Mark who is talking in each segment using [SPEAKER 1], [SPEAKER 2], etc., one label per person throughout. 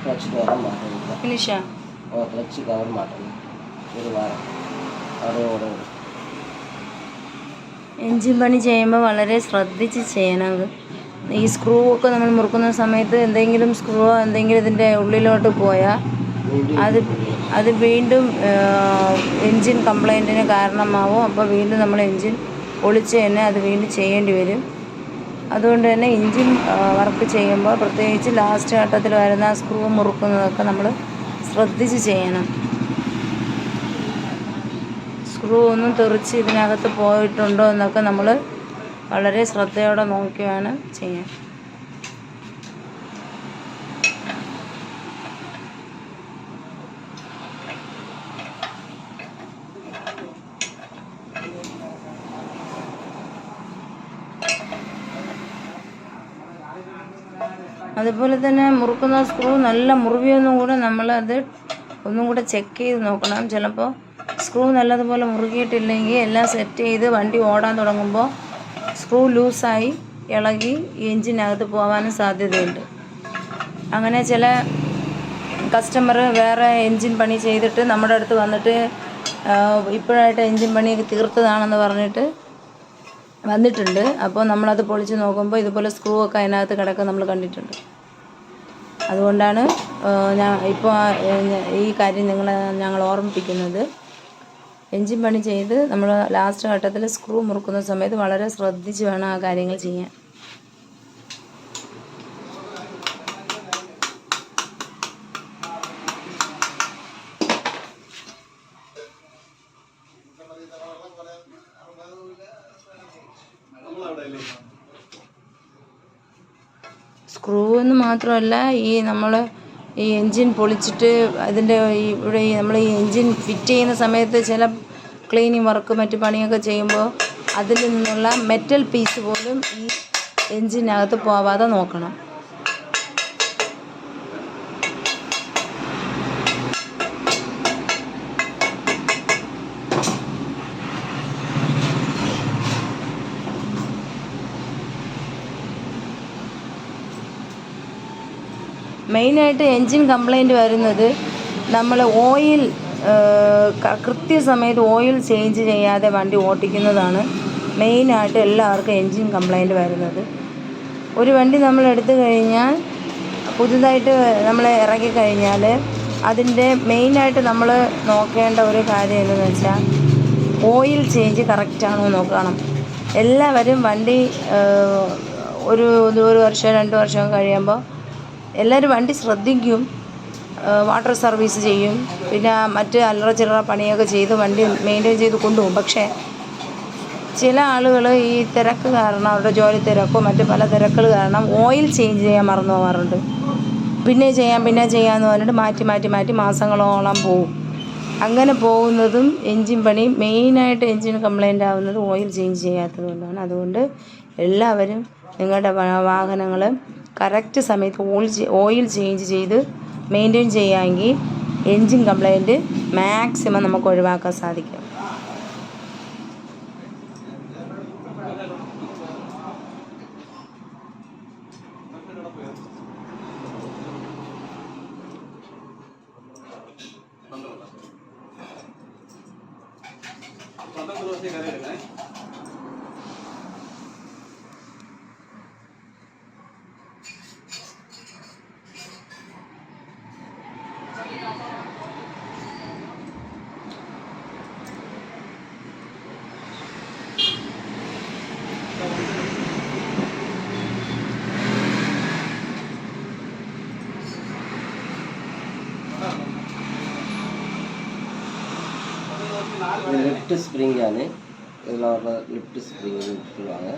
[SPEAKER 1] Clutch cover മാറ്റണം.
[SPEAKER 2] ഫിനിഷാ?
[SPEAKER 1] ഓ, clutch cover മാറ്റണം. ഒരു വാരം അതോടെ
[SPEAKER 2] എൻജിൻ പണി ചെയ്യുമ്പോൾ വളരെ ശ്രദ്ധിച്ച് ചെയ്യണം. അത് ഈ സ്ക്രൂ ഒക്കെ നമ്മൾ മുറുക്കുന്ന സമയത്ത് എന്തെങ്കിലും സ്ക്രൂ എന്തെങ്കിലും ഇതിൻ്റെ ഉള്ളിലോട്ട് പോയാൽ അത് വീണ്ടും എൻജിൻ കംപ്ലൈൻറ്റിന് കാരണമാവും. അപ്പോൾ വീണ്ടും നമ്മൾ എൻജിൻ പൊളിച്ച് തന്നെ അത് വീണ്ടും ചെയ്യേണ്ടി വരും. അതുകൊണ്ട് തന്നെ എൻജിൻ വർക്ക് ചെയ്യുമ്പോൾ പ്രത്യേകിച്ച് ലാസ്റ്റ് ഘട്ടത്തിൽ വരുന്ന സ്ക്രൂ മുറുക്കുന്നതൊക്കെ നമ്മൾ ശ്രദ്ധിച്ച് ചെയ്യണം. സ്ക്രൂ ഒന്നും തെറിച്ച് ഇതിനകത്ത് പോയിട്ടുണ്ടോ എന്നൊക്കെ നമ്മൾ വളരെ ശ്രദ്ധയോടെ നോക്കി വേണം ചെയ്യാൻ. അതുപോലെ തന്നെ മുറുക്കുന്ന സ്ക്രൂ നല്ല മുറിവിയൊന്നും കൂടെ നമ്മളത് ഒന്നും കൂടെ ചെക്ക് ചെയ്ത് നോക്കണം. ചിലപ്പോൾ സ്ക്രൂ നല്ലതുപോലെ മുറുകിയിട്ടില്ലെങ്കിൽ എല്ലാം സെറ്റ് ചെയ്ത് വണ്ടി ഓടാൻ തുടങ്ങുമ്പോൾ സ്ക്രൂ ലൂസായി ഇളകി എൻജിനകത്ത് പോകാനും സാധ്യതയുണ്ട്. അങ്ങനെ ചില കസ്റ്റമർ വേറെ എൻജിൻ പണി ചെയ്തിട്ട് നമ്മുടെ അടുത്ത് വന്നിട്ട് ഇപ്പോഴായിട്ട് എൻജിൻ പണിയൊക്കെ തീർത്തതാണെന്ന് പറഞ്ഞിട്ട് വന്നിട്ടുണ്ട്. അപ്പോൾ നമ്മളത് പൊളിച്ച് നോക്കുമ്പോൾ ഇതുപോലെ സ്ക്രൂ ഒക്കെ അതിനകത്ത് കിടക്കുക നമ്മൾ കണ്ടിട്ടുണ്ട്. അതുകൊണ്ടാണ് ഇപ്പോൾ ഈ കാര്യം ഞങ്ങൾ ഓർമ്മിപ്പിക്കുന്നത്. എൻജിൻ പണി ചെയ്ത് നമ്മൾ ലാസ്റ്റ് ഘട്ടത്തിൽ സ്ക്രൂ മുറുക്കുന്ന സമയത്ത് വളരെ ശ്രദ്ധിച്ച് വേണം ആ കാര്യങ്ങൾ ചെയ്യാൻ. സ്ക്രൂ എന്ന് മാത്രമല്ല, നമ്മൾ ഈ എൻജിൻ പൊളിച്ചിട്ട് അതിൻ്റെ ഇവിടെ നമ്മൾ ഈ എൻജിൻ ഫിറ്റ് ചെയ്യുന്ന സമയത്ത് ചില ക്ലീനിങ് വർക്ക് മറ്റു പണിയൊക്കെ ചെയ്യുമ്പോൾ അതിൽ നിന്നുള്ള മെറ്റൽ പീസ് പോലും ഈ എൻജിനകത്ത് പോവാതെ നോക്കണം. മെയിനായിട്ട് എൻജിൻ കംപ്ലൈൻറ്റ് വരുന്നത് നമ്മൾ ഓയിൽ കൃത്യസമയത്ത് ഓയിൽ ചേഞ്ച് ചെയ്യാതെ വണ്ടി ഓടിക്കുന്നതാണ് മെയിനായിട്ട് എല്ലാവർക്കും എൻജിൻ കംപ്ലൈൻറ്റ് വരുന്നത്. ഒരു വണ്ടി നമ്മൾ എടുത്തു കഴിഞ്ഞാൽ പുതുതായിട്ട് നമ്മൾ ഇറക്കിക്കഴിഞ്ഞാൽ അതിൻ്റെ മെയിനായിട്ട് നമ്മൾ നോക്കേണ്ട ഒരു കാര്യം എന്തെന്ന് വെച്ചാൽ ഓയിൽ ചേഞ്ച് കറക്റ്റാണോ നോക്കണം. എല്ലാവരും വണ്ടി ഒരു വർഷം 2 വർഷം കഴിയുമ്പോൾ എല്ലാവരും വണ്ടി ശ്രദ്ധിക്കും, വാട്ടർ സർവീസ് ചെയ്യും, പിന്നെ മറ്റ് അല്ലറ ചില്ലറ പണിയൊക്കെ ചെയ്ത് വണ്ടി മെയിൻറ്റെയിൻ ചെയ്ത് കൊണ്ടുപോകും. പക്ഷേ ചില ആളുകൾ ഈ തിരക്ക് കാരണം, അവരുടെ ജോലി തിരക്കോ മറ്റ് പല തിരക്കുകൾ കാരണം ഓയിൽ ചേഞ്ച് ചെയ്യാൻ മറന്നു പോകാറുണ്ട്. പിന്നെ ചെയ്യാമെന്ന് പറഞ്ഞിട്ട് മാറ്റി മാസങ്ങളോളം പോവും. അങ്ങനെ പോകുന്നതും എൻജിൻ പണി മെയിനായിട്ട് എൻജിൻ കംപ്ലൈൻ്റ് ആവുന്നത് ഓയിൽ ചേഞ്ച് ചെയ്യാത്തത് കൊണ്ടാണ്. അതുകൊണ്ട് എല്ലാവരും നിങ്ങളുടെ വാഹനങ്ങൾ കറക്റ്റ് സമയത്ത് ഓയിൽ ചേഞ്ച് ചെയ്ത് മെയിൻറ്റെയിൻ ചെയ്യാമെങ്കിൽ എൻജിൻ കംപ്ലൈൻറ്റ് മാക്സിമം നമുക്ക് ഒഴിവാക്കാൻ സാധിക്കും.
[SPEAKER 1] ലെഫ്റ്റ് സ്പ്രിംഗ് ആണ്. இதில் வர்ற லிஃப்ட் ஸ்ப்ரிங் சொல்லுவாங்க.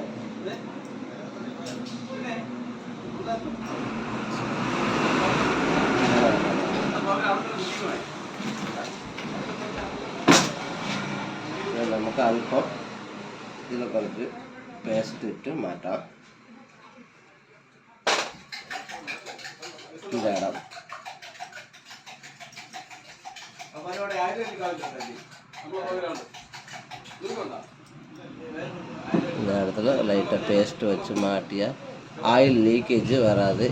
[SPEAKER 1] നമുക്ക് അല്പം ഇതിൽ കുറച്ച് പേസ്റ്റ് ഇട്ട് മാറ്റാം. ഇടാം. இந்த இடத்துல லைட்டாக பேஸ்ட் வச்சு மாட்டியா ஆயில் லீக்கேஜ் வராது.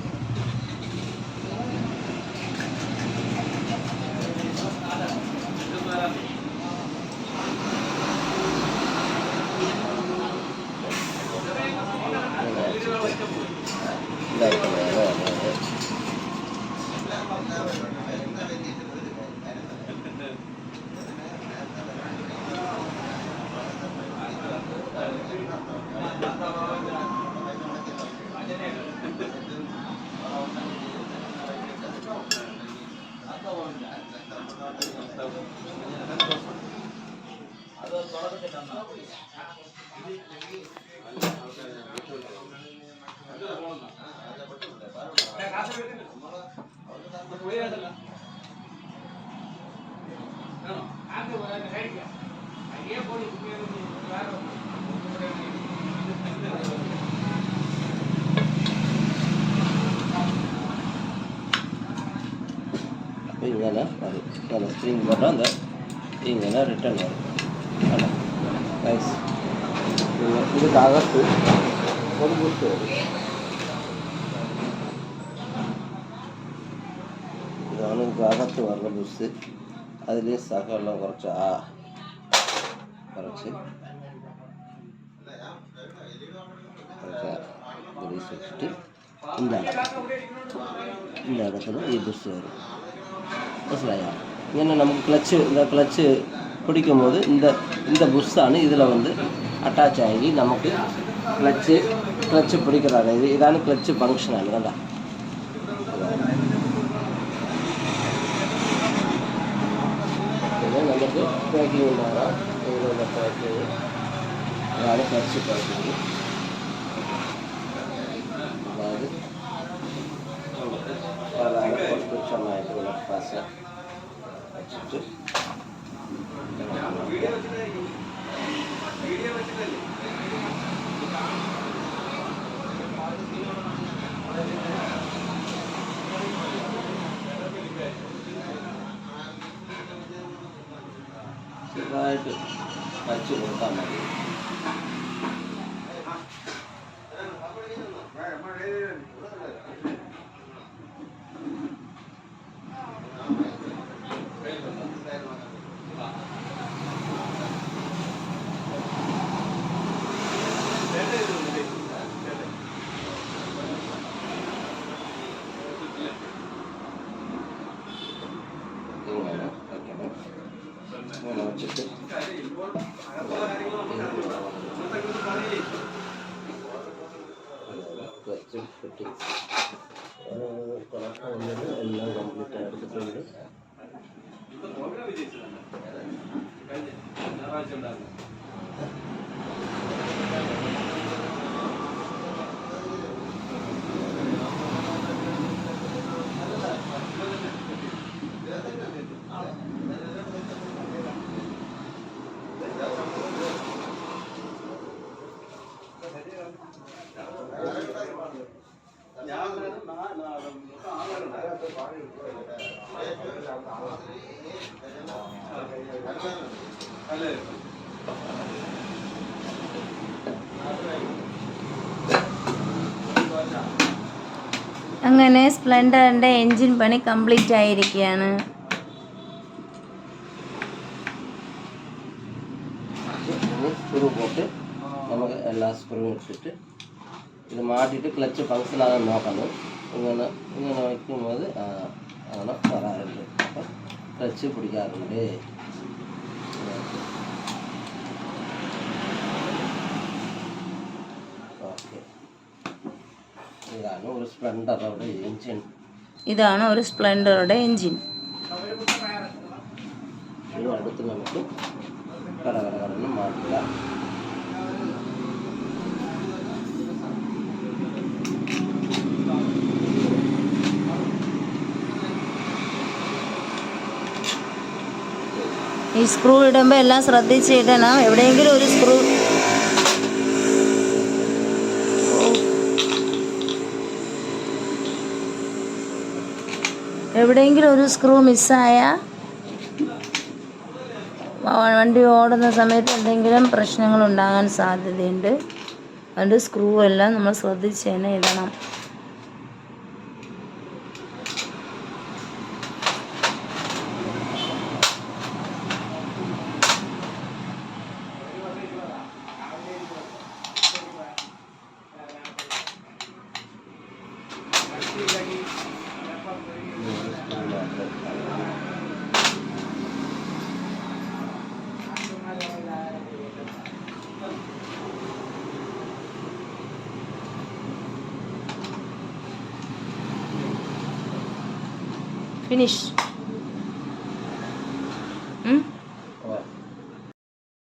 [SPEAKER 1] ഇങ്ങനെ വരും. ഇങ്ങനെ സ്പ്രിങ് പോട്ടാൽ എന്താ ഇങ്ങനെ റിട്ടേൺ വരും. അല്ല നൈസ്. ഇതിൻ്റെ അകത്ത് ഒരു ബുഷ് വരും. ഇതാണ് അകത്ത് വരുന്ന ബുഷ്. അതിൽ സകലം കുറച്ച് ഗ്രീസ് വെച്ചിട്ട് இந்த இடத்துல ഈ ബുഷ് വരും. മനസ്സിലായോ? ഇങ്ങനെ നമുക്ക് ക്ലച്ച് പിടിക്കുമ്പോൾ இந்த புஷ்ஷாണ് ഇതിൽ வந்து അറ്റാച്ച് ആയി നമുക്ക് ക്ലച്ച് പിടിക്കുന്നതാണ്. ഇതാണ് ക്ലച്ച് ഫങ്ഷനാണ്. കണ്ട പിന്നെ നമുക്ക് പാക്കിങ് ഉണ്ടാകാം. ഇതിലുള്ള പാക്കിങ് അതാണ് ക്ലച്ച് പാക്കിങ്. അതായത് വളരെ പ്രത്യക്ഷമായിട്ടുള്ള പശ വെച്ചിട്ട് ചെറുതായിട്ട് വച്ച് കൊടുത്താൽ മതി. ഇങ്ങനെ വെച്ചിട്ട് ക്ലച്ച് ഫിറ്റിംഗ് എല്ലാം കംപ്ലീറ്റ് എടുത്തിട്ടുണ്ട്.
[SPEAKER 2] അങ്ങനെ സ്പ്ലെൻഡറിൻ്റെ എൻജിൻ പണി കംപ്ലീറ്റ് ആയിരിക്കുകയാണ്.
[SPEAKER 1] സ്ക്രൂ പോട്ട് നമുക്ക് എല്ലാ സ്ക്രൂ ഇട്ടിട്ട് ഇത് മാറ്റിയിട്ട് ക്ലച്ച് ഫങ്ഷൻ ആകാൻ നോക്കണം. ഇങ്ങനെ വയ്ക്കുമ്പോൾ അങ്ങനെ വരാറുണ്ട്. അപ്പം ക്ലച്ച് പിടിക്കാറുണ്ട്. ഓക്കെ, ഇതാണ് ഒരു സ്പ്ലെൻഡറുടെ എൻജിൻ.
[SPEAKER 2] ഇതാണ് ഒരു സ്പ്ലെൻഡറുടെ എൻജിൻ.
[SPEAKER 1] ഇനി അടുത്ത് നമുക്ക് കടന്ന് മാറ്റില്ല.
[SPEAKER 2] ഈ സ്ക്രൂ ഇടുമ്പോൾ എല്ലാം ശ്രദ്ധിച്ച് ഇടണം. എവിടെയെങ്കിലും ഒരു സ്ക്രൂ മിസ്സായാൽ വണ്ടി ഓടുന്ന സമയത്ത് എന്തെങ്കിലും പ്രശ്നങ്ങൾ ഉണ്ടാകാൻ സാധ്യതയുണ്ട്. അതുകൊണ്ട് സ്ക്രൂ എല്ലാം നമ്മൾ ശ്രദ്ധിച്ച് തന്നെ ഇടണം. ഫിനിഷ്.